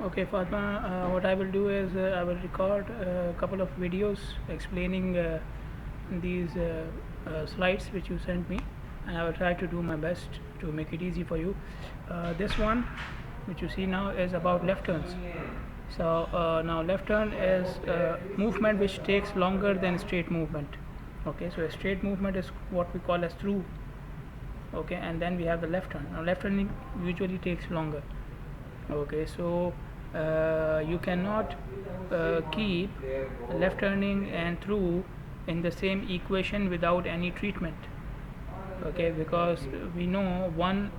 Okay, Fatma, what I will do is I will record a couple of videos explaining these slides which you sent me, and I will try to do my best to make it easy for you. This one, which you see now, is about left turns. So now left turn is movement which takes longer than straight movement. Okay, so a straight movement is what we call as through. Okay, and then we have the left turn. Now left turning usually takes longer. Okay, so you cannot keep left turning and through in the same equation without any treatment. Okay, because we know one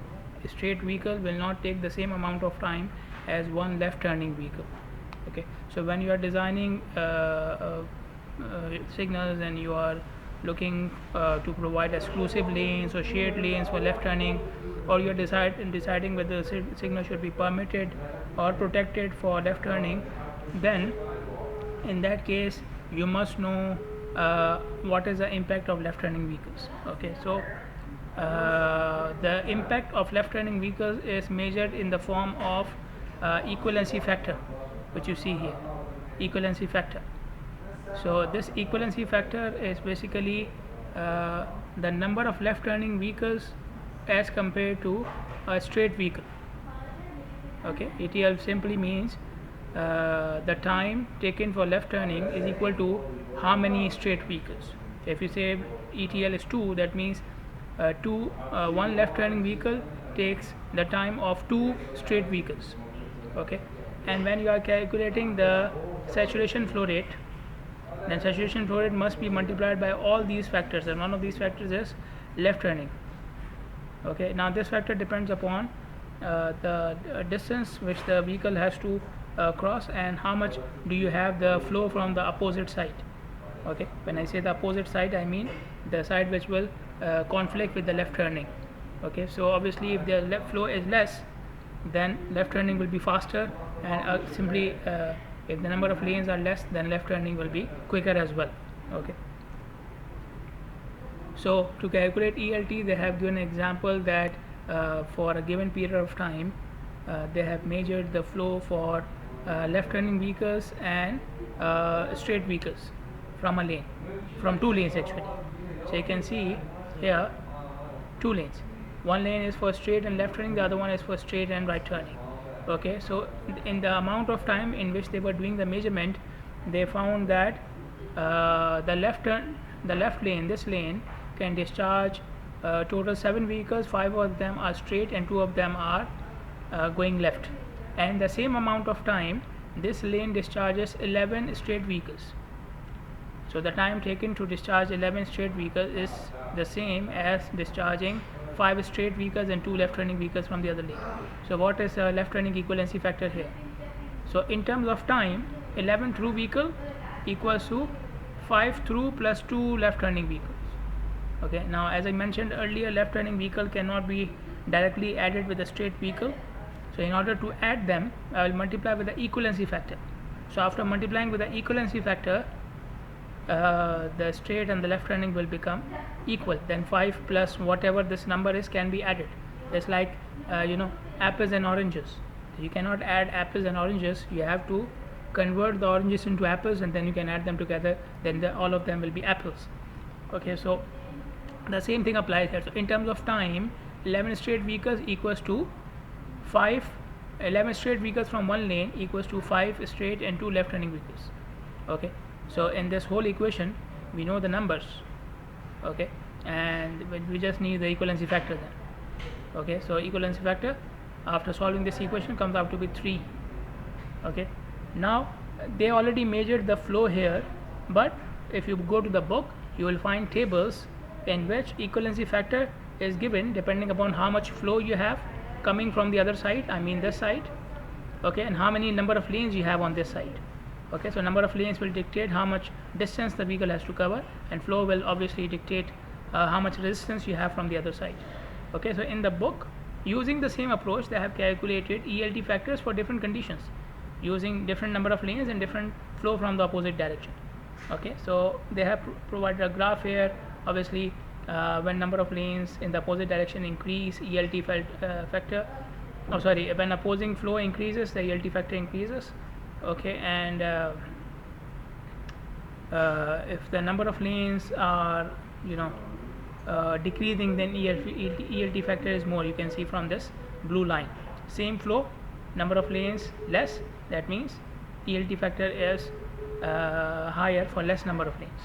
straight vehicle will not take the same amount of time as one left turning vehicle. Okay, so when you are designing signals and you are looking to provide exclusive lanes or shared lanes for left turning, or you are deciding whether the signal should be permitted or protected for left turning, then in that case you must know what is the impact of left turning vehicles. Okay, so the impact of left turning vehicles is measured in the form of equivalency factor, which you see here, equivalency factor. So this equivalency factor is basically the number of left turning vehicles as compared to a straight vehicle. Okay, ETL simply means the time taken for left turning is equal to how many straight vehicles. So if you say ETL is 2, that means one left turning vehicle takes the time of 2 straight vehicles. Okay, and when you are calculating the saturation flow rate, then saturation flow rate must be multiplied by all these factors, and one of these factors is left turning. Okay, now this factor depends upon the distance which the vehicle has to cross and how much do you have the flow from the opposite side. Okay, when I say the opposite side, I mean the side which will conflict with the left turning. Okay, so obviously if the left flow is less, then left turning will be faster, and simply if the number of lanes are less, then left turning will be quicker as well. Okay, so to calculate ELT, they have given an example that for a given period of time they have measured the flow for left turning vehicles and straight vehicles from a lane, from 2 lanes actually. So you can see here 2 lanes, one lane is for straight and left turning, the other one is for straight and right turning. Okay, so in the amount of time in which they were doing the measurement, they found that the left lane, this lane, can discharge total 7 vehicles. 5 of them are straight and 2 of them are going left, and the same amount of time this lane discharges 11 straight vehicles. So the time taken to discharge 11 straight vehicles is the same as discharging 5 straight vehicles and 2 left turning vehicles from the other lane. So what is a left turning equivalency factor here? So in terms of time, 11 through vehicle equals to 5 through plus 2 left turning vehicles. Okay, now as I mentioned earlier, left turning vehicle cannot be directly added with a straight vehicle. So in order to add them, I will multiply with the equivalency factor. So after multiplying with the equivalency factor, the straight and the left turning will become equal. Then 5 plus whatever this number is can be added. It's like apples and oranges. You cannot add apples and oranges. You have to convert the oranges into apples, and then you can add them together. Then all of them will be apples. Okay, so the same thing applies here. So in terms of time, 11 straight vehicles equals to 11 straight vehicles from one lane equals to 5 straight and 2 left turning vehicles. Okay, so in this whole equation we know the numbers. Okay, and we just need the equivalency factor then. Okay, so equivalency factor after solving this equation comes out to be 3. Okay, now they already measured the flow here, but if you go to the book, you will find tables in which equivalency factor is given depending upon how much flow you have coming from the other side, I mean this side. Okay, and how many number of lanes you have on this side. Okay, so number of lanes will dictate how much distance the vehicle has to cover, and flow will obviously dictate how much resistance you have from the other side. Okay, so in the book, using the same approach, they have calculated ELT factors for different conditions using different number of lanes and different flow from the opposite direction. Okay, so they have provided a graph here. Obviously when number of lanes in the opposite direction increase, ELT factor oh sorry, when opposing flow increases, the ELT factor increases. Okay, and if the number of lanes are decreasing, then ELT factor is more. You can see from this blue line. Same flow, number of lanes less, that means ELT factor is higher for less number of lanes.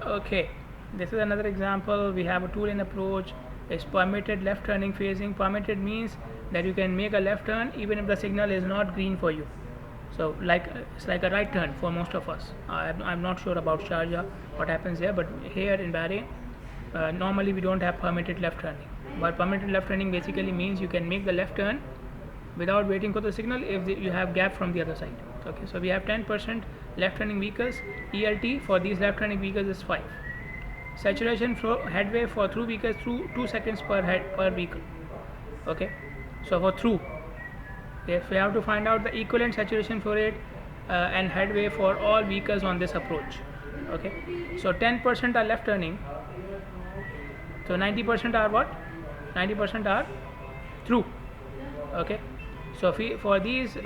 Okay, this is another example. We have a two-lane approach. It's permitted left turning phasing. Permitted means that you can make a left turn even if the signal is not green for you. So it's like a right turn for most of us. I'm not sure about Sharjah what happens there, but here in Bahrain normally we don't have permitted left turning. But permitted left turning basically means you can make the left turn without waiting for the signal if you have gap from the other side. Okay, so we have 10% left turning vehicles. ELT for these left turning vehicles is 5. Saturation flow headway for through vehicles through 2 seconds per vehicle. Okay, so for through, if we have to find out the equivalent saturation flow rate and headway for all vehicles on this approach. Okay, so 10% are left turning, so 90% are what? 90% are through. Okay, so for these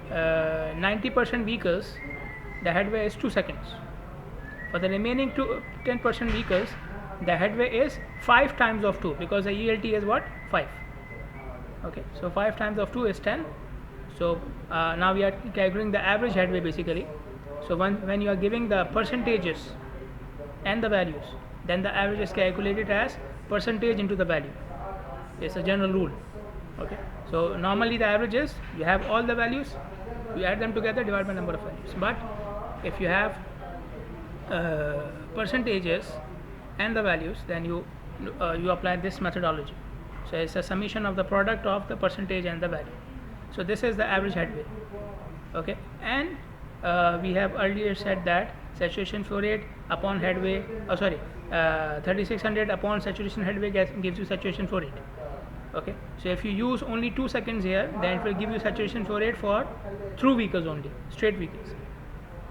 90% vehicles, the headway is 2 seconds. For the remaining 10% vehicles, the headway is 5 times of 2, because the ELT is what? 5. Okay, so 5 times of 2 is 10. So now we are calculating the average headway basically. So when you are giving the percentages and the values, then the average is calculated as percentage into the value. It's a general rule. Okay, so normally the average is you have all the values, you add them together, divide by number of values. But if you have percentages and the values, then you apply this methodology. So it's a summation of the product of the percentage and the value. So this is the average headway. Okay, and we have earlier said that saturation flow rate upon headway, 3600 upon saturation headway gives you saturation flow rate. Okay, so if you use only 2 seconds here, then it will give you saturation flow rate for through vehicles only, straight vehicles.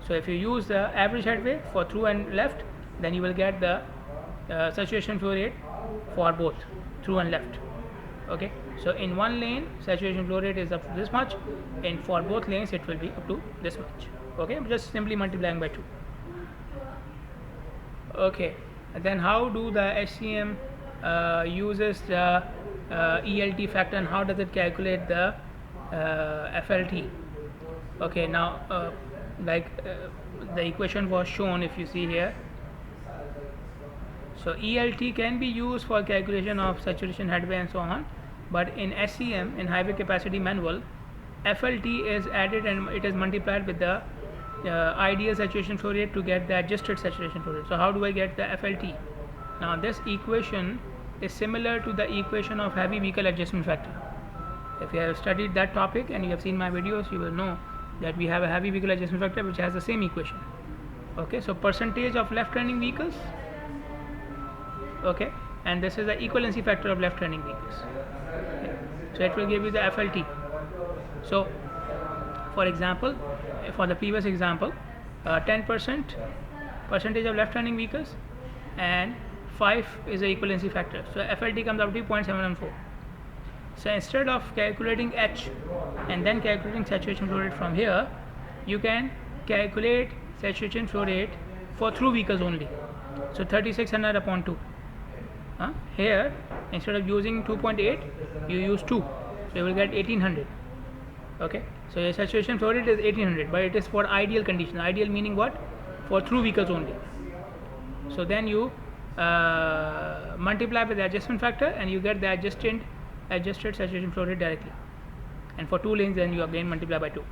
So if you use the average headway for through and left, then you will get the saturation flow rate for both through and left. Okay, so in one lane saturation flow rate is up to this much, and for both lanes it will be up to this much. Okay, just simply multiplying by 2. Okay, and then how do the HCM uses the ELT factor, and how does it calculate the FLT? Okay, now the equation was shown, if you see here. So ELT can be used for calculation of saturation headway and so on, but in SCM, in highway capacity manual, FLT is added and it is multiplied with the ideal saturation flow rate to get the adjusted saturation flow rate. So how do I get the FLT? Now this equation is similar to the equation of heavy vehicle adjustment factor. If you have studied that topic and you have seen my videos, you will know that we have a heavy vehicle adjustment factor which has the same equation. Okay, so percentage of left turning vehicles, okay, and this is the equivalency factor of left turning vehicles. Okay. So it will give you the FLT. So for example, for the previous example, 10% percentage of left turning vehicles and 5 is the equivalency factor. So FLT comes out to 0.714. So instead of calculating H and then calculating saturation flow rate from here, you can calculate saturation flow rate for through vehicles only. So 3600 upon 2. Here instead of using 2.8, you use 2, so you will get 1800. Okay, so your saturation flow rate is 1800, but it is for ideal condition. Ideal meaning what? For through vehicles only. So then you multiply with the adjustment factor and you get the adjusted saturation flow rate directly. And for 2 lanes, then you again multiply by 2.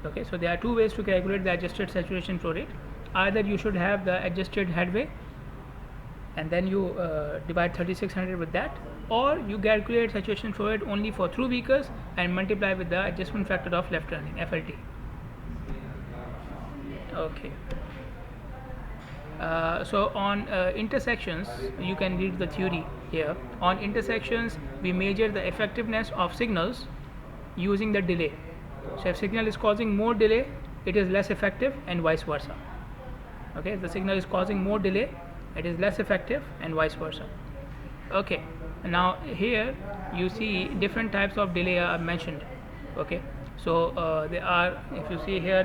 Okay, so there are 2 ways to calculate the adjusted saturation flow rate. Either you should have the adjusted headway and then you divide 3600 with that, or you calculate saturation flow rate only for through vehicles and multiply with the adjustment factor of left turning, FLT. Okay. So on intersections, you can read the theory here. On intersections, we measure the effectiveness of signals using the delay. So if signal is causing more delay, it is less effective, and vice versa. Okay, if the signal is causing more delay, it is less effective, and vice versa. Okay, now here you see different types of delay are mentioned. Okay, so they are, if you see here,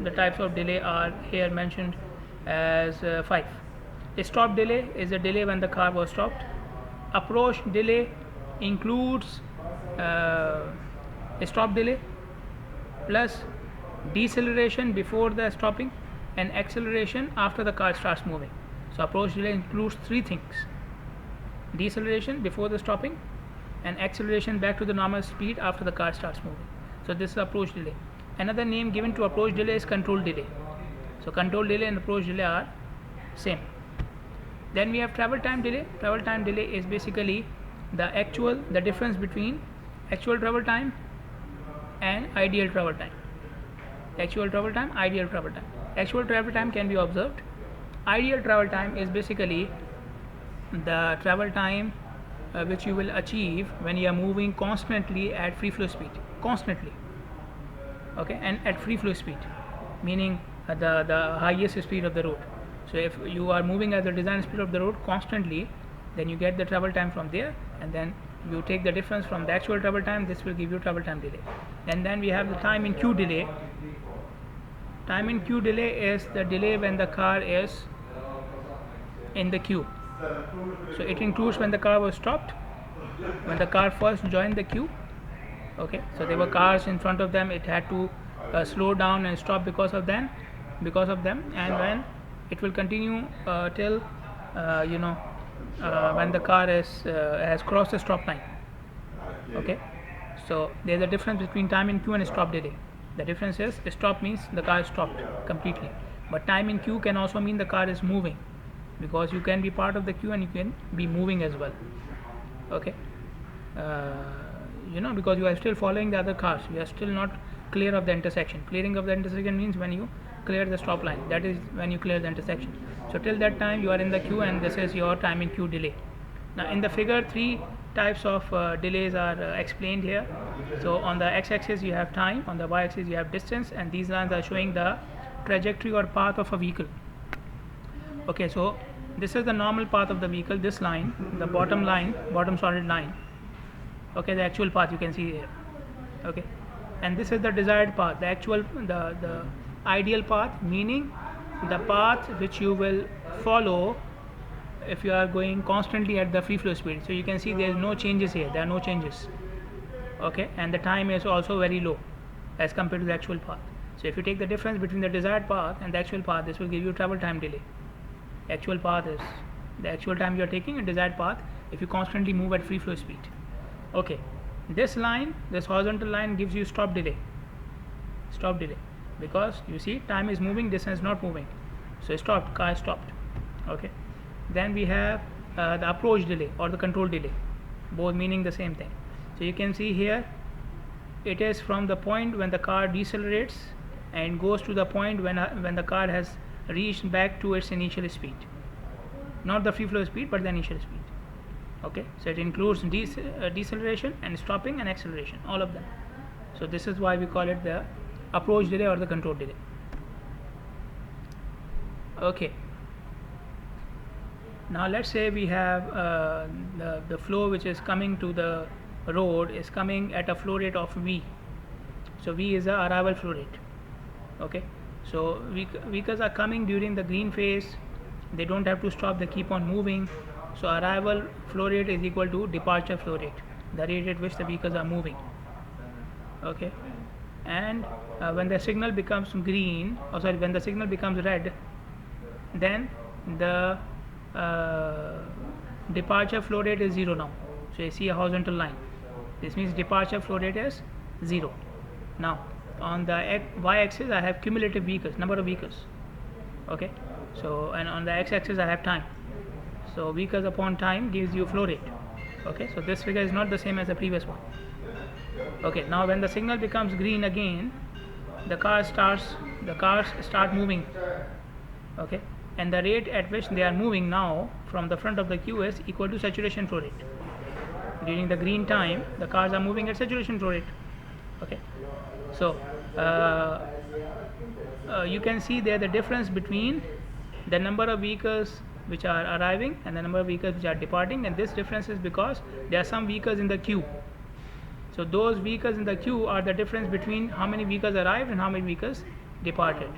the types of delay are here mentioned as five. A stop delay is a delay when the car was stopped. Approach delay includes uh, a stop delay plus deceleration before the stopping and acceleration after the car starts moving. So approach delay includes three things: deceleration before the stopping and acceleration back to the normal speed after the car starts moving. So this is approach delay. Another name given to approach delay is control delay. So control delay and approach delay are same. Then we have travel time delay. Travel time delay is basically the difference between actual travel time and ideal travel time. Actual travel time, ideal travel time. Actual travel time can be observed. Ideal travel time is basically the travel time which you will achieve when you are moving constantly at free flow speed, constantly. Okay, and at free flow speed, meaning the highest speed of the road. So if you are moving at the design speed of the road constantly, then you get the travel time from there, and then you take the difference from the actual travel time. This will give you travel time delay. And then we have the time in queue delay. Time in queue delay is the delay when the car is in the queue. So it includes when the car was stopped, when the car first joined the queue. Okay, so there were cars in front of them, it had to slow down and stop because of them, and when it will continue till when the car has crossed the stop line. Okay, so there's a difference between time in queue and stop delay. The difference is stop means the car stopped completely, but time in queue can also mean the car is moving, because you can be part of the queue and you can be moving as well. Okay, because you are still following the other cars, you are still not clear of the intersection. Clearing of the intersection means when you clear the stop line, that is when you clear the intersection. So till that time you are in the queue, and this is your time in queue delay. Now in the figure, three types of delays are explained here. So on the x-axis you have time, on the y-axis you have distance, and these lines are showing the trajectory or path of a vehicle. Okay, so this is the normal path of the vehicle, this line, the bottom solid line. Okay, the actual path you can see here. Okay, and this is the desired path, the ideal path, meaning the path which you will follow if you are going constantly at the free flow speed. So you can see there is no changes here, there are no changes. Okay, and the time is also very low as compared to the actual path. So if you take the difference between the desired path and the actual path, this will give you travel time delay. Actual path is the actual time you are taking, and desired path if you constantly move at free flow speed. Okay, this line, this horizontal line, gives you stop delay, because you see time is moving, distance is not moving, so stopped, car stopped. Okay, then we have the approach delay or the control delay, both meaning the same thing. So you can see here, it is from the point when the car decelerates and goes to the point when the car has reached back to its initial speed, not the free flow speed but the initial speed. Okay, so it includes deceleration and stopping and acceleration, all of them. So this is why we call it the approach delay or the control delay. Okay, now let's say we have the flow which is coming to the road is coming at a flow rate of V. So V is the arrival flow rate. Okay, so vehicles are coming during the green phase, they don't have to stop, they keep on moving. So arrival flow rate is equal to departure flow rate, the rate at which the vehicles are moving. Okay, and when the signal becomes green, when the signal becomes red, then the departure flow rate is 0 now. So you see a horizontal line, this means departure flow rate is 0. Now on the y-axis I have cumulative vehicles, number of vehicles. Okay, so and on the x-axis I have time. So vehicles upon time gives you flow rate. Okay, so this figure is not the same as the previous one. Okay, now when the signal becomes green again, the cars start moving. Okay, and the rate at which they are moving now from the front of the queue is equal to saturation flow rate. During the green time, the cars are moving at saturation flow rate. Okay, so you can see there the difference between the number of vehicles which are arriving and the number of vehicles which are departing, and this difference is because there are some vehicles in the queue. So those vehicles in the queue are the difference between how many vehicles arrived and how many vehicles departed.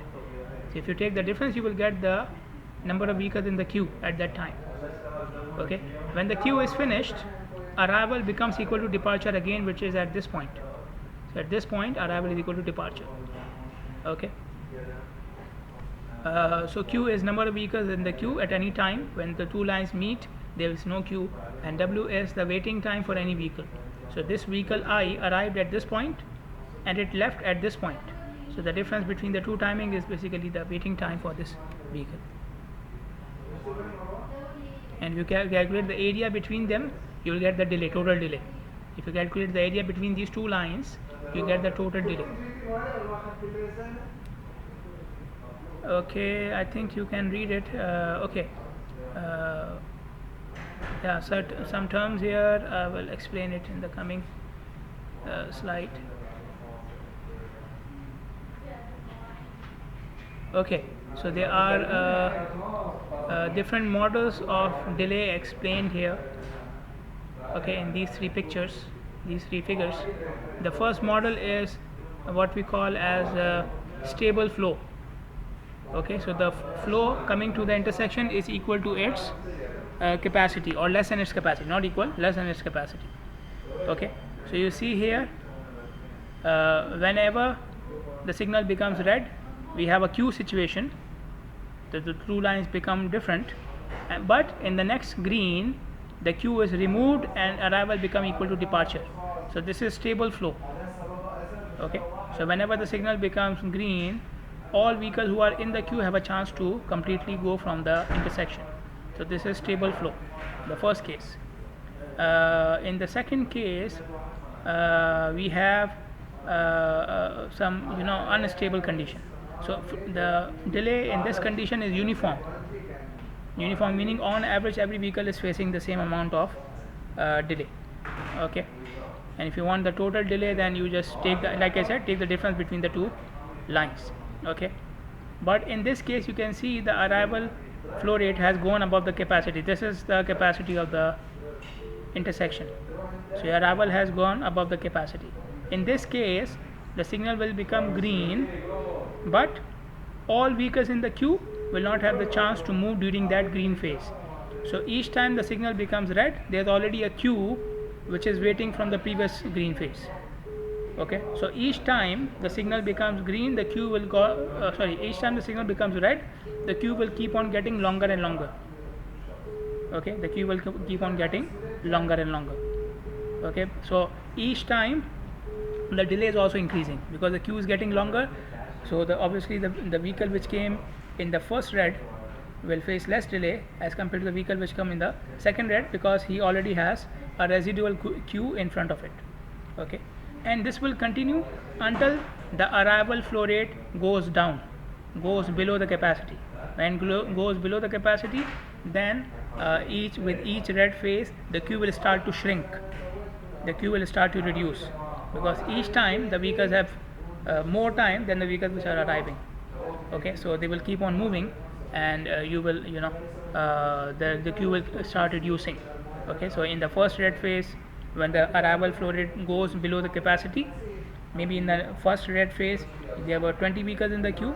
So if you take the difference, you will get the number of vehicles in the queue at that time. Okay, when the queue is finished, arrival becomes equal to departure again, which is at this point. So at this point, arrival is equal to departure. Okay. So Q is number of vehicles in the queue at any time. When the two lines meet, there is no queue, and W is the waiting time for any vehicle. So this vehicle I arrived at this point and it left at this point. So the difference between the two timing is basically the waiting time for this vehicle. And if you calculate the area between them, you will get the delay, total delay. If you calculate the area between these two lines, you get the total delay. Okay, I think you can read it. Okay. Yeah, some terms here. I will explain it in the coming slide. Okay, so there are different models of delay explained here. Okay, in these three pictures, these three figures. The first model is what we call as stable flow. Okay, so the flow coming to the intersection is equal to its capacity, or less than its capacity, not equal, less than its capacity. Okay, so you see here, whenever the signal becomes red, we have a queue situation, the two lines become different, but in the next green, the queue is removed and arrival become equal to departure. So this is stable flow. Okay, so whenever the signal becomes green, all vehicles who are in the queue have a chance to completely go from the intersection. So this is stable flow, the first case. In the second case, we have some unstable condition. So the delay in this condition is uniform. Uniform meaning on average every vehicle is facing the same amount of delay. Okay, and if you want the total delay, then you just take the, like I said, take the difference between the two lines. Okay, but in this case you can see the arrival flow rate has gone above the capacity. This is the capacity of the intersection. So your arrival has gone above the capacity. In this case, the signal will become green, but all vehicles in the queue will not have the chance to move during that green phase. So each time the signal becomes red, there is already a queue which is waiting from the previous green phase. Okay, so each time the signal becomes green, the queue will go, each time the signal becomes red, the queue will keep on getting longer and longer. Okay, the queue will keep on getting longer and longer. Okay, so each time the delay is also increasing because the queue is getting longer. So obviously the vehicle which came in the first red will face less delay as compared to the vehicle which come in the second red, because he already has a residual queue in front of it. Okay, and this will continue until the arrival flow rate goes down, goes below the capacity. When goes below the capacity, then with each red phase the queue will start to shrink, the queue will start to reduce, because each time the vehicles have more time than the vehicles which are arriving. Okay, so they will keep on moving, and the queue will start reducing. Okay, so in the first red phase, when the arrival flow rate goes below the capacity, maybe in the first red phase there were 20 vehicles in the queue,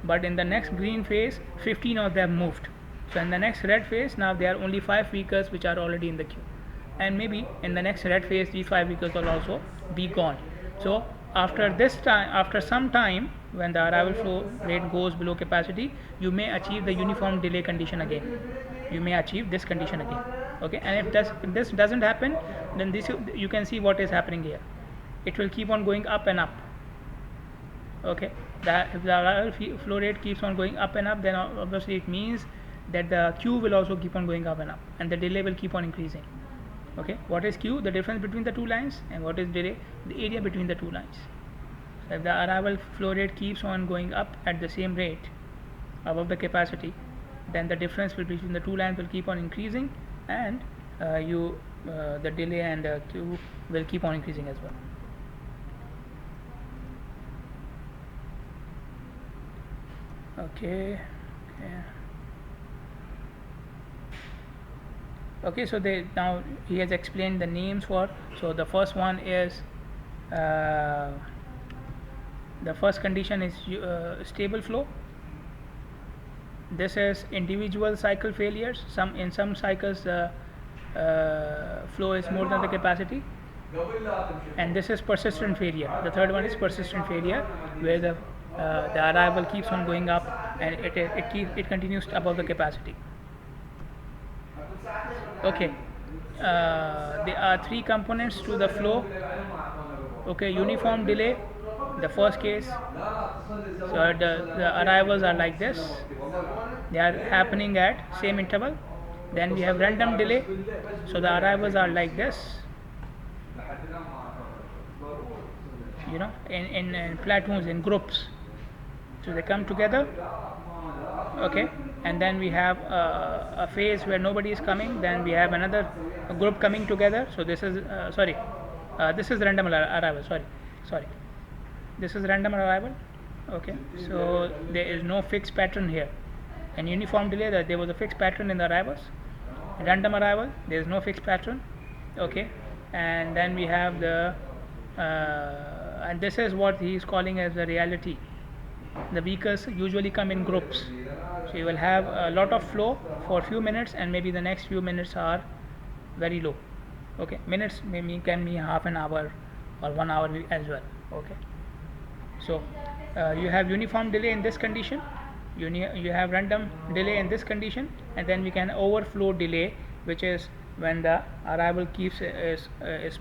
but in the next green phase 15 of them moved. So in the next red phase, now there are only 5 vehicles which are already in the queue, and maybe in the next red phase these 5 vehicles will also be gone. So after some time, when the arrival flow rate goes below capacity, you may achieve the uniform delay condition again. You may achieve this condition again. Okay, and if this doesn't happen, then you can see what is happening here. It will keep on going up and up. Okay, if the arrival flow rate keeps on going up and up, then obviously it means that the queue will also keep on going up and up, and the delay will keep on increasing. Okay, what is queue? The difference between the two lines. And what is delay? The area between the two lines. So if the arrival flow rate keeps on going up at the same rate above the capacity, then the difference between the two lines will keep on increasing, and the delay and the queue will keep on increasing as well. Okay. Okay, so they now he has explained the names for. So the first one is uh, the first condition is stable flow. This is individual cycle failures. In some cycles the flow is more than the capacity, and this is persistent failure. The third one is persistent failure, where the arrival keeps on going up and it continues above the capacity. Okay, there are three components to the flow. Okay, uniform delay, the first case. So the arrivals are like this, they are happening at same interval. Then we have random delay, so the arrivals are like this, you know, in platoons, in groups, so they come together. Okay, and then we have a phase where nobody is coming, then we have another group coming together. So this is this is random arrival, sorry, this is random arrival. Okay, so there is no fixed pattern here. In uniform delay, that there was a fixed pattern in the arrivals. Random arrival, there is no fixed pattern. Okay, and then we have the and this is what he is calling as the reality. The vehicles usually come in groups, so you will have a lot of flow for a few minutes, and maybe the next few minutes are very low. Okay, minutes maybe can be half an hour or 1 hour as well. Okay, so you have uniform delay in this condition, you have random delay in this condition, and then we can overflow delay, which is when the arrival keeps is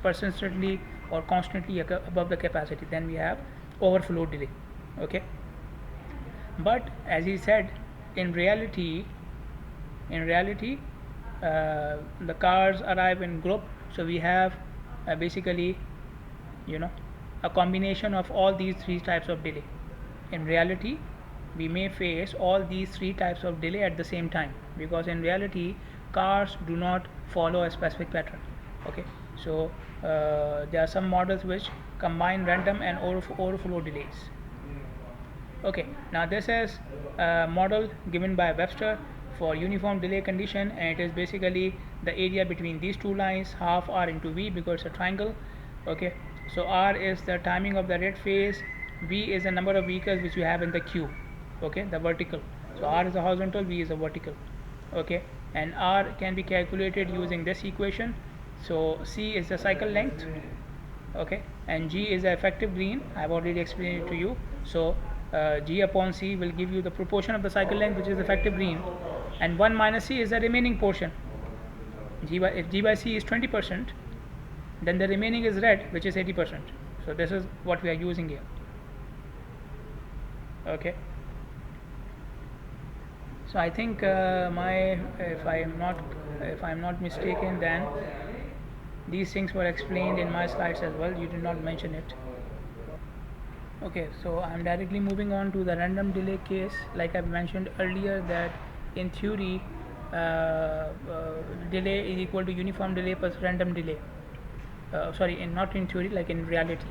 persistently or constantly above the capacity. Then we have overflow delay. Okay, but as he said, in reality the cars arrive in group, so we have basically, you know, a combination of all these three types of delay. In reality, we may face all these three types of delay at the same time, because in reality cars do not follow a specific pattern. Okay, so there are some models which combine random and overflow delays. Okay, now this is a model given by Webster for uniform delay condition, and it is basically the area between these two lines, half r into v, because it's a triangle. Okay, so r is the timing of the red phase, v is the number of vehicles which you have in the queue. Okay, the vertical, so r is the horizontal, v is the vertical. Okay, and r can be calculated using this equation. So c is the cycle length, okay, and g is the effective green. I have already explained it to you. So g upon c will give you the proportion of the cycle length, which is effective green, and 1 minus c is the remaining portion. If g by c is 20%, then the remaining is red, which is 80%. So this is what we are using here. Okay, so I think if I am not mistaken, then these things were explained in my slides as well. You did not mention it. Okay, so I am directly moving on to the random delay case. Like I mentioned earlier, that in theory delay is equal to uniform delay plus random delay. Not in theory, like in reality.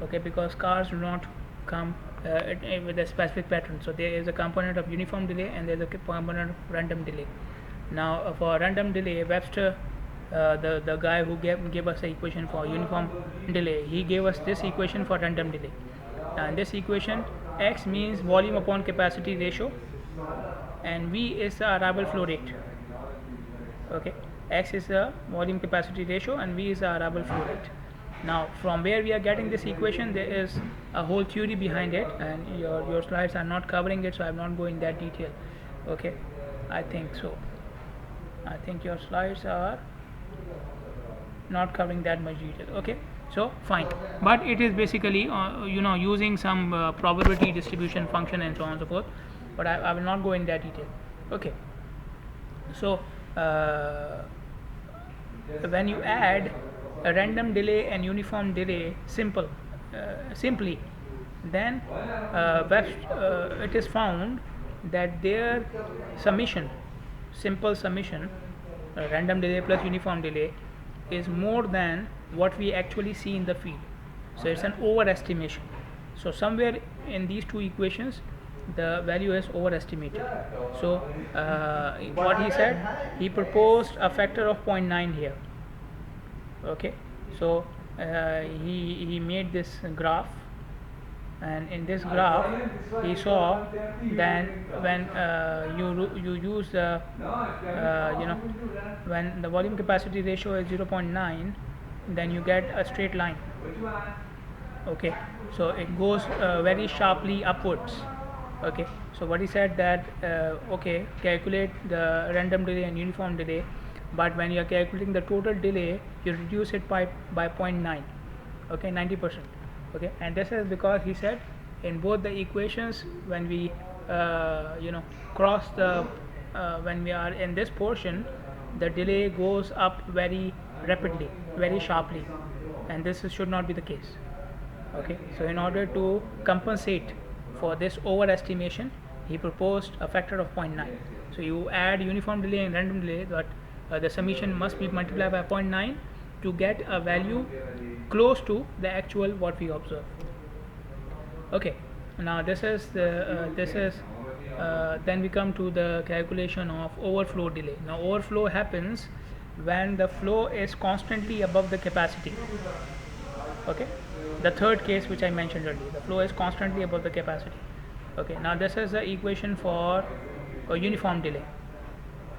Okay, because cars do not come with a specific pattern. So there is a component of uniform delay and there is a component of random delay. Now for random delay, Webster, the guy who gave us the equation for uniform delay, he gave us this equation for random delay. And this equation, x means volume upon capacity ratio, and v is the arrival flow rate. Okay, x is the volume capacity ratio and v is the arrival flow rate. Now from where we are getting this equation, there is a whole theory behind it, and your slides are not covering it, so I am not going that detail. Okay, I think so. I think your slides are not covering that much detail. Okay, so fine, but it is basically using some probability distribution function and so on and so forth, but I will not go in that detail. Okay, so when you add a random delay and uniform delay simply, then it is found that their summation, simple summation, random delay plus uniform delay, is more than what we actually see in the field. So it's an overestimation. So somewhere in these two equations the value is overestimated. So what he said, he proposed a factor of 0.9 here. Okay, so he made this graph, and in this graph he saw then when you use the when the volume capacity ratio is 0.9, then you get a straight line. Okay, so it goes very sharply upwards. Okay, so what he said that okay, calculate the random delay and uniform delay, but when you are calculating the total delay, you reduce it by 0.9. Okay, 90%. Okay, and this is because he said in both the equations, when we cross the when we are in this portion, the delay goes up very rapidly, very sharply, and this should not be the case. Okay, so in order to compensate for this overestimation, he proposed a factor of 0.9. So you add uniform delay and random delay, but the summation must be multiplied by 0.9 to get a value close to the actual what we observe. Okay, now this is the then we come to the calculation of overflow delay. Now overflow happens when the flow is constantly above the capacity. Okay, the third case which I mentioned earlier, the flow is constantly above the capacity. Okay, now this is the equation for a uniform delay.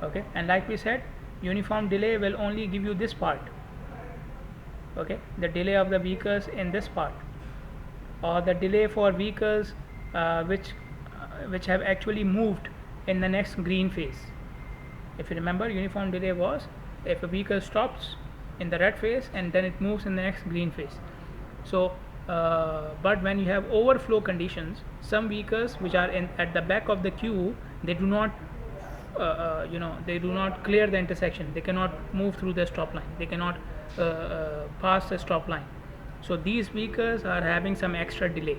Okay, and like we said, uniform delay will only give you this part. Okay, the delay of the vehicles in this part, or the delay for vehicles which have actually moved in the next green phase. If you remember, uniform delay was if a vehicle stops in the red phase and then it moves in the next green phase. So but when you have overflow conditions, some vehicles which are at the back of the queue, they do not they do not clear the intersection, they cannot move through the stop line, they cannot pass the stop line. So these vehicles are having some extra delay.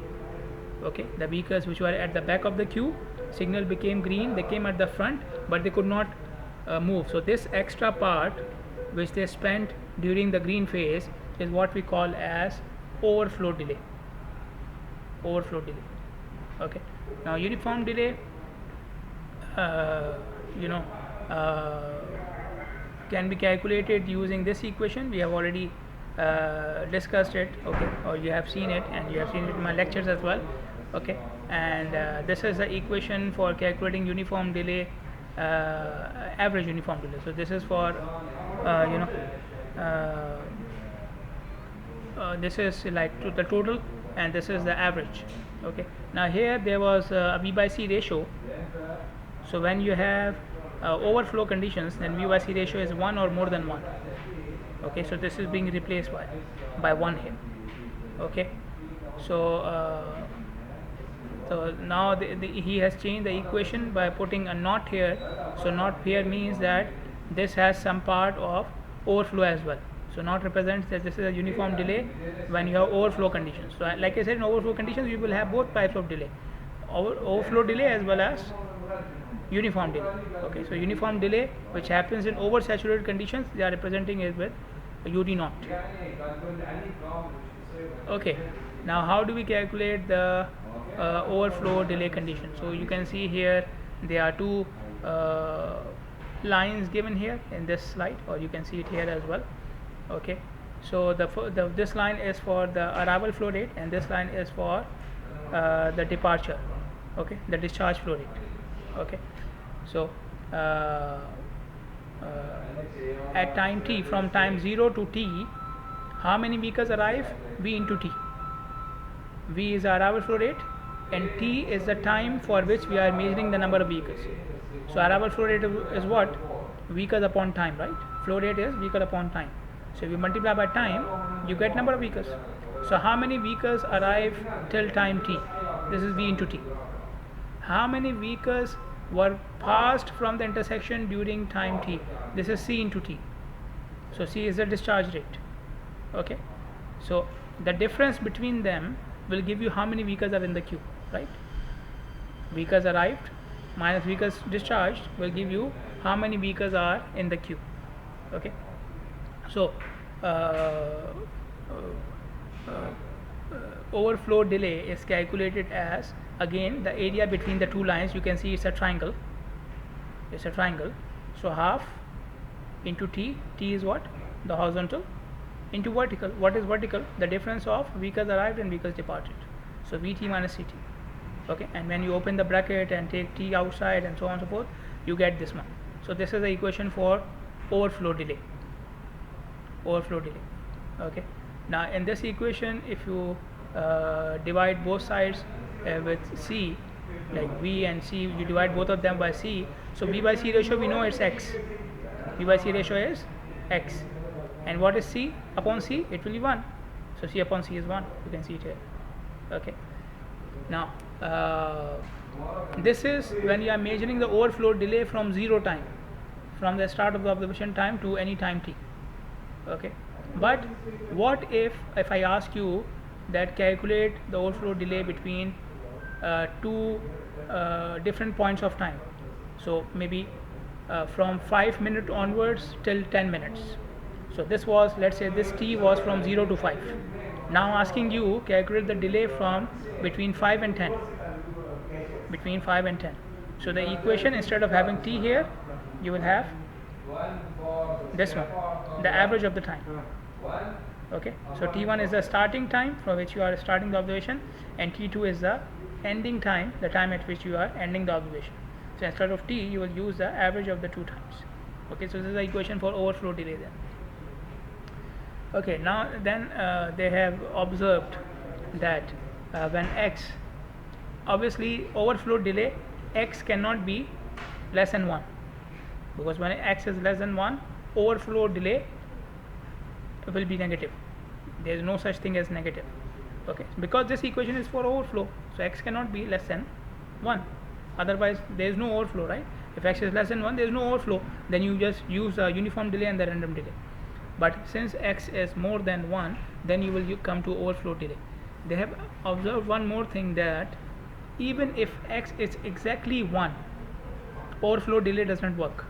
Okay, the vehicles which were at the back of the queue, signal became green, they came at the front, but they could not move. So this extra part which they spent during the green phase is what we call as overflow delay. Overflow delay. Okay, now uniform delay can be calculated using this equation. We have already discussed it, okay, or you have seen it, and you have seen it in my lectures as well. Okay, and this is the equation for calculating uniform delay, average uniform delay. So this is for this is like the total, and this is the average. Okay, now here there was a V by C ratio. So when you have overflow conditions, then V by C ratio is 1 or more than 1. Okay, so this is being replaced by 1 here. Okay, so so now he has changed the equation by putting a not here. So not here means that this has some part of overflow as well. So not represents that this is a uniform delay when you have overflow conditions. So like I said, in overflow conditions you will have both types of delay, overflow delay as well as uniform delay. Okay, so uniform delay which happens in oversaturated conditions, they are representing it with UD naught. Okay, now how do we calculate the overflow delay condition? So you can see here there are two lines given here in this slide, or you can see it here as well. Okay, so this line is for the arrival flow rate, and this line is for the departure, okay, the discharge flow rate. Okay, so at time t, from time 0 to t, how many vehicles arrive? V into t. V is the arrival flow rate, and t is the time for which we are measuring the number of vehicles. So arrival flow rate is what? Vehicles upon time, right? Flow rate is vehicle upon time. So if you multiply by time, you get number of vehicles. So how many vehicles arrive till time t? This is V into t. How many vehicles were passed from the intersection during time t? This is C into t. So C is the discharge rate. Okay, so the difference between them will give you how many vehicles are in the queue, right? Vehicles arrived minus vehicles discharged will give you how many vehicles are in the queue. Okay, so overflow delay is calculated as again the area between the two lines, you can see it's a triangle. It's a triangle. So half into t. T is what? The horizontal into vertical. What is vertical? The difference of vehicles arrived and vehicles departed. So Vt minus Ct. Okay, and when you open the bracket and take t outside and so on and so forth, you get this one. So this is the equation for overflow delay. Overflow delay. Okay. Now in this equation, if you divide both sides with c, like v and c, you divide both of them by c. So v by c ratio, we know it's x. V by c ratio is x. And what is c upon c? It will be 1. So c upon c is 1. You can see it here. Okay. Now this is when you are measuring the overflow delay from 0 time, from the start of the observation time to any time t. Okay. But what if I ask you that calculate the overflow delay between two different points of time? So maybe from 5 minutes onwards till 10 minutes. So this was, let's say this t was from 0 to 5. Now asking you calculate the delay from between 5 and 10. Between 5 and 10. So the equation, instead of having t here, you will have this one, the average of the time. Okay, so t1 is the starting time from which you are starting the observation, and t2 is the ending time, the time at which you are ending the observation. So instead of t, you will use the average of the two times. Okay, so this is the equation for overflow delay then. Okay, now then they have observed that when x, obviously overflow delay, x cannot be less than 1, because when x is less than 1, overflow delay will be negative. There is no such thing as negative. Okay, because this equation is for overflow, so x cannot be less than 1, otherwise there is no overflow, right? If x is less than 1, there is no overflow, then you just use the uniform delay and the random delay. But since x is more than 1, then you will come to overflow delay. They have observed one more thing, that even if x is exactly 1, overflow delay does not work,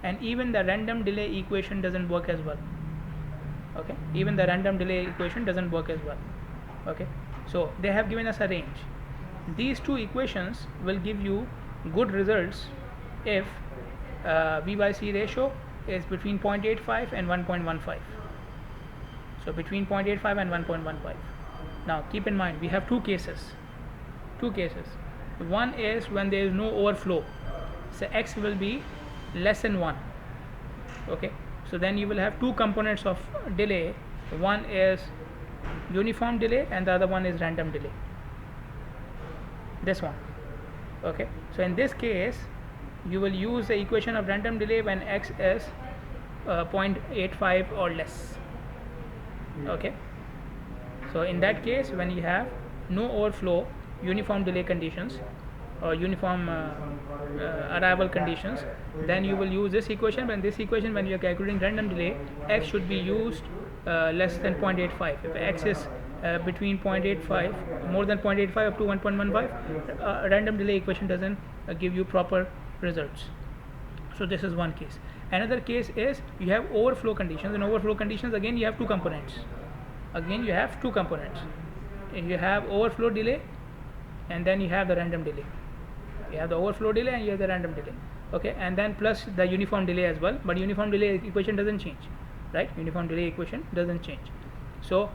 and even the random delay equation doesn't work as well. Okay, even the random delay equation doesn't work as well. Okay, so they have given us a range. These two equations will give you good results if v by c ratio is between 0.85 and 1.15. So between 0.85 and 1.15. Now keep in mind, we have two cases. One is when there is no overflow, so x will be less than 1. Okay, so then you will have two components of delay. One is uniform delay and the other one is random delay, this one. Okay, so in this case you will use the equation of random delay when x is 0.85 or less. Okay, so in that case, when you have no overflow, uniform delay conditions or uniform arrival conditions, then you will use this equation. When this equation, when you are calculating random delay, x should be used less than 0.85. If x is between 0.85, more than 0.85 up to 1.15, random delay equation doesn't give you proper results. So this is one case. Another case is you have overflow conditions. In overflow conditions, again you have two components. You have overflow delay and then you have the random delay. You have the overflow delay and you have the random delay. Okay, and then plus the uniform delay as well, but uniform delay equation doesn't change, right? Uniform delay equation doesn't change. So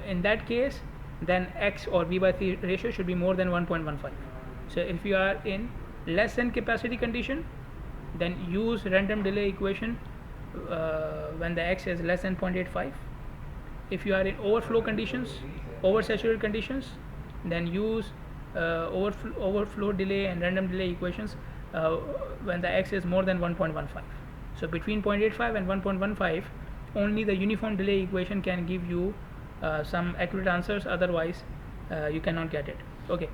in that case, then x or v by c ratio should be more than 1.15. So if you are in less than capacity condition, then use random delay equation when the x is less than 0.85. If you are in overflow conditions, oversaturated conditions, then use overflow delay and random delay equations when the x is more than 1.15. So between 0.85 and 1.15, only the uniform delay equation can give you some accurate answers, otherwise you cannot get it. Okay,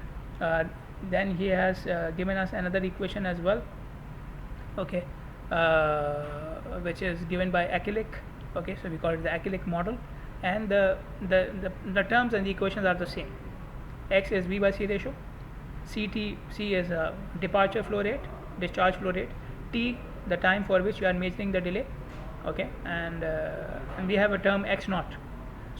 then he has given us another equation as well. Okay, which is given by Akelic. Okay, so we call it the Akelic model, and the terms and the equations are the same. X is v by c ratio, c is departure flow rate, discharge flow rate, t the time for which you are measuring the delay. Okay, and we have a term x naught.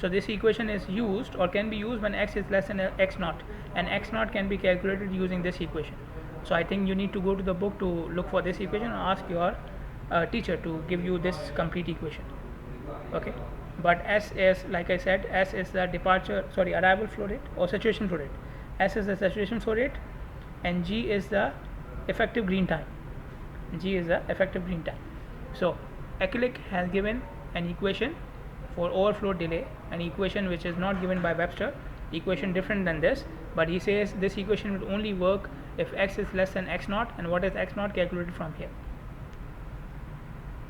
So this equation is used or can be used when x is less than x naught, and x naught can be calculated using this equation. So I think you need to go to the book to look for this equation and ask your teacher to give you this complete equation. Okay, but S is, like I said, S is the arrival flow rate or saturation flow rate. S is the saturation flow rate, and G is the effective green time. G is the effective green time. So Ekelig has given an equation for overflow delay, an equation which is not given by Webster, equation different than this, but he says this equation will only work if x is less than x naught, and what is x naught calculated from here.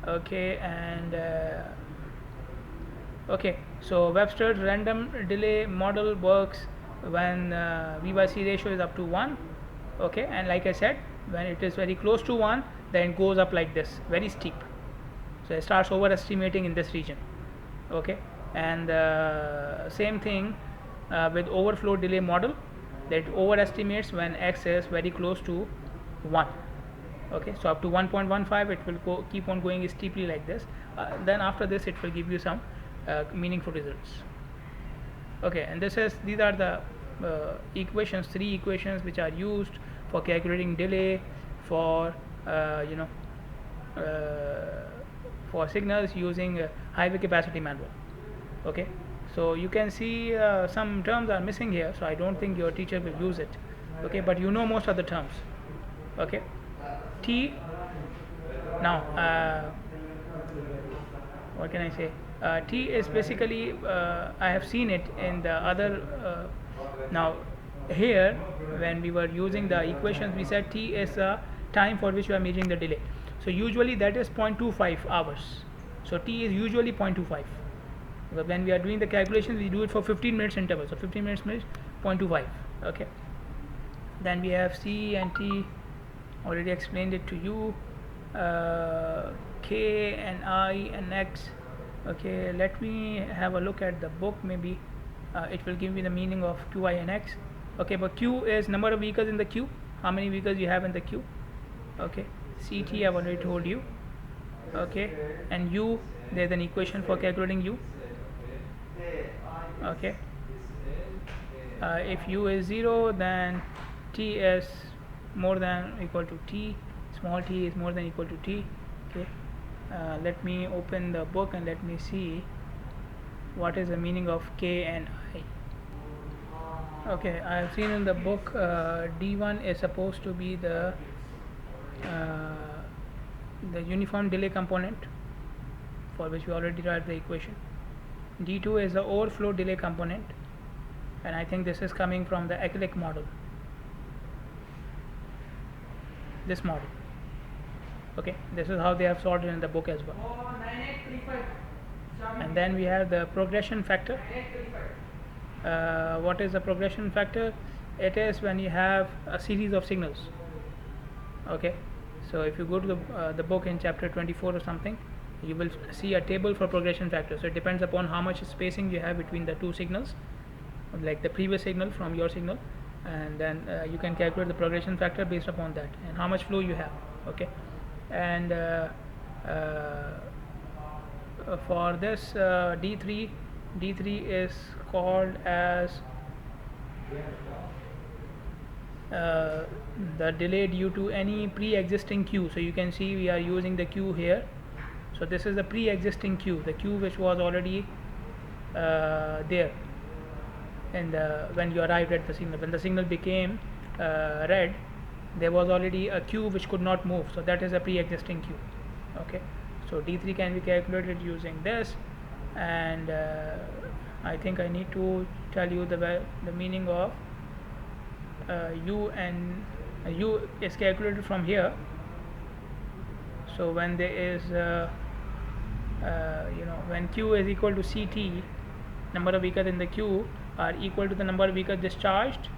Okay, and okay, so Webster's random delay model works when V by C ratio is up to 1. Okay, and like I said, when it is very close to 1, then it goes up like this, very steep. So it starts overestimating in this region. Okay, and same thing with overflow delay model, that overestimates when x is very close to 1. Okay, so up to 1.15 it will keep on going steeply like this. Then after this it will give you some meaningful results. Okay, and these are the equations, 3 equations which are used for calculating delay for for signals using highway capacity manual. Okay, so you can see some terms are missing here, so I don't think your teacher will use it. Okay, but you know most of the terms. Okay, T. Now what can I say? T is basically I have seen it in the other now here when we were using the equations, we said T is the time for which you are measuring the delay. So usually that is 0.25 hours. So T is usually 0.25. But when we are doing the calculations, we do it for 15 minutes interval. So 15 minutes means 0.25. Okay. Then we have C and T. Already explained it to you. K and I and X. Okay. Let me have a look at the book. Maybe it will give me the meaning of Qi and X. Okay. But Q is number of vehicles in the queue. How many vehicles you have in the queue? Okay. CT I've already told you. Okay, and U, there's an equation for calculating U. Okay, if U is 0, then T is more than or equal to T, small t is more than or equal to T. Okay, let me open the book and let me see what is the meaning of K and I. Okay, I have seen in the book D1 is supposed to be the uniform delay component, for which we already derived the equation. D2 is the overflow delay component, and I think this is coming from the Ekelig model, this model. Okay, this is how they have solved it in the book as well. And then we have the progression factor. What is the progression factor? It is when you have a series of signals. Okay, so if you go to the book in chapter 24 or something, you will see a table for progression factor. So it depends upon how much spacing you have between the two signals, like the previous signal from your signal, and then you can calculate the progression factor based upon that and how much flow you have. Okay, and for this D3 is called as the delay due to any pre-existing queue. So you can see we are using the queue here. So this is the pre-existing queue, the queue which was already there, and when you arrived at the signal, when the signal became red, there was already a queue which could not move. So that is a pre-existing queue. Okay, so D3 can be calculated using this, and I think I need to tell you the meaning of U, and U is calculated from here. So when there is when Q is equal to CT, number of vehicles in the queue are equal to the number of vehicles discharged,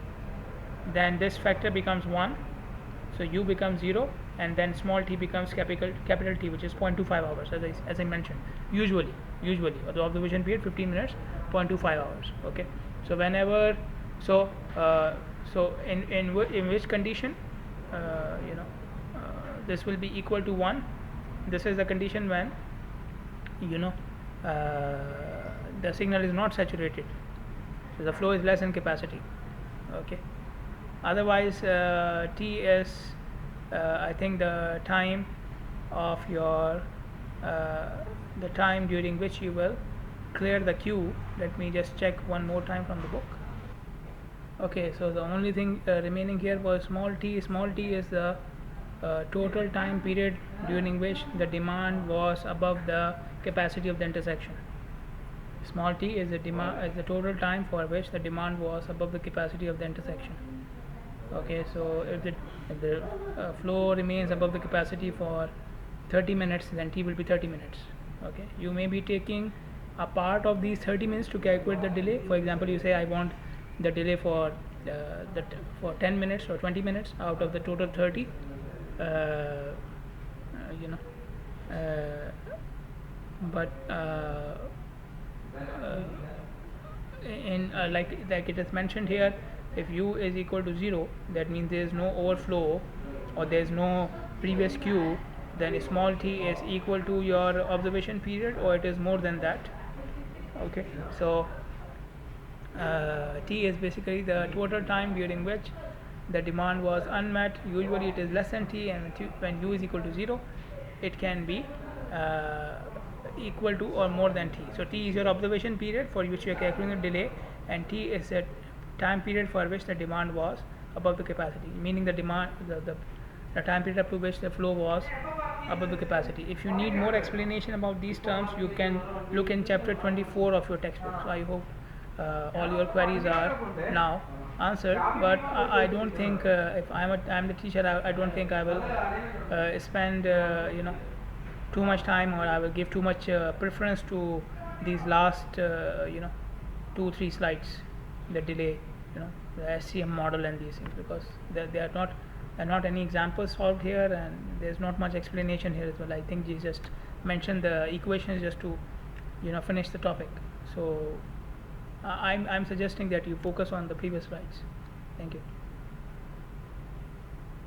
then this factor becomes 1, so U becomes 0, and then small t becomes capital T, which is 0.25 hours, as I mentioned. Usually the observation period 15 minutes, 0.25 hours. Okay, so whenever in which condition this will be equal to 1. This is the condition when the signal is not saturated, so the flow is less than capacity. Okay, otherwise T is I think the time of your the time during which you will clear the queue. Let me just check one more time from the book. Okay, so the only thing remaining here was small t. Small t is the total time period during which the demand was above the capacity of the intersection. Small t is the total time for which the demand was above the capacity of the intersection. Okay, so if the flow remains above the capacity for 30 minutes, then t will be 30 minutes. Okay, you may be taking a part of these 30 minutes to calculate the delay. For example, you say I want the delay for for 10 minutes or 20 minutes out of the total 30. You know, but in like it is mentioned here, if u is equal to 0, that means there is no overflow or there is no previous queue, then small t is equal to your observation period or it is more than that. Okay, so t is basically the total time during which the demand was unmet. Usually it is less than t, and when u is equal to 0, it can be equal to or more than t. So t is your observation period for which you are calculating the delay, and t is the time period for which the demand was above the capacity, meaning the time period up to which the flow was above the capacity. If you need more explanation about these terms, you can look in chapter 24 of your textbook. So I hope all your queries are now answered, but I don't think if I'm the teacher, I don't think I will spend too much time, or I will give too much preference to these last 2-3 slides, the delay, the SCM model and these things, because they are not any examples solved here, and there's not much explanation here as well. I think he just mentioned the equations just to finish the topic. So I'm suggesting that you focus on the previous slides. Thank you.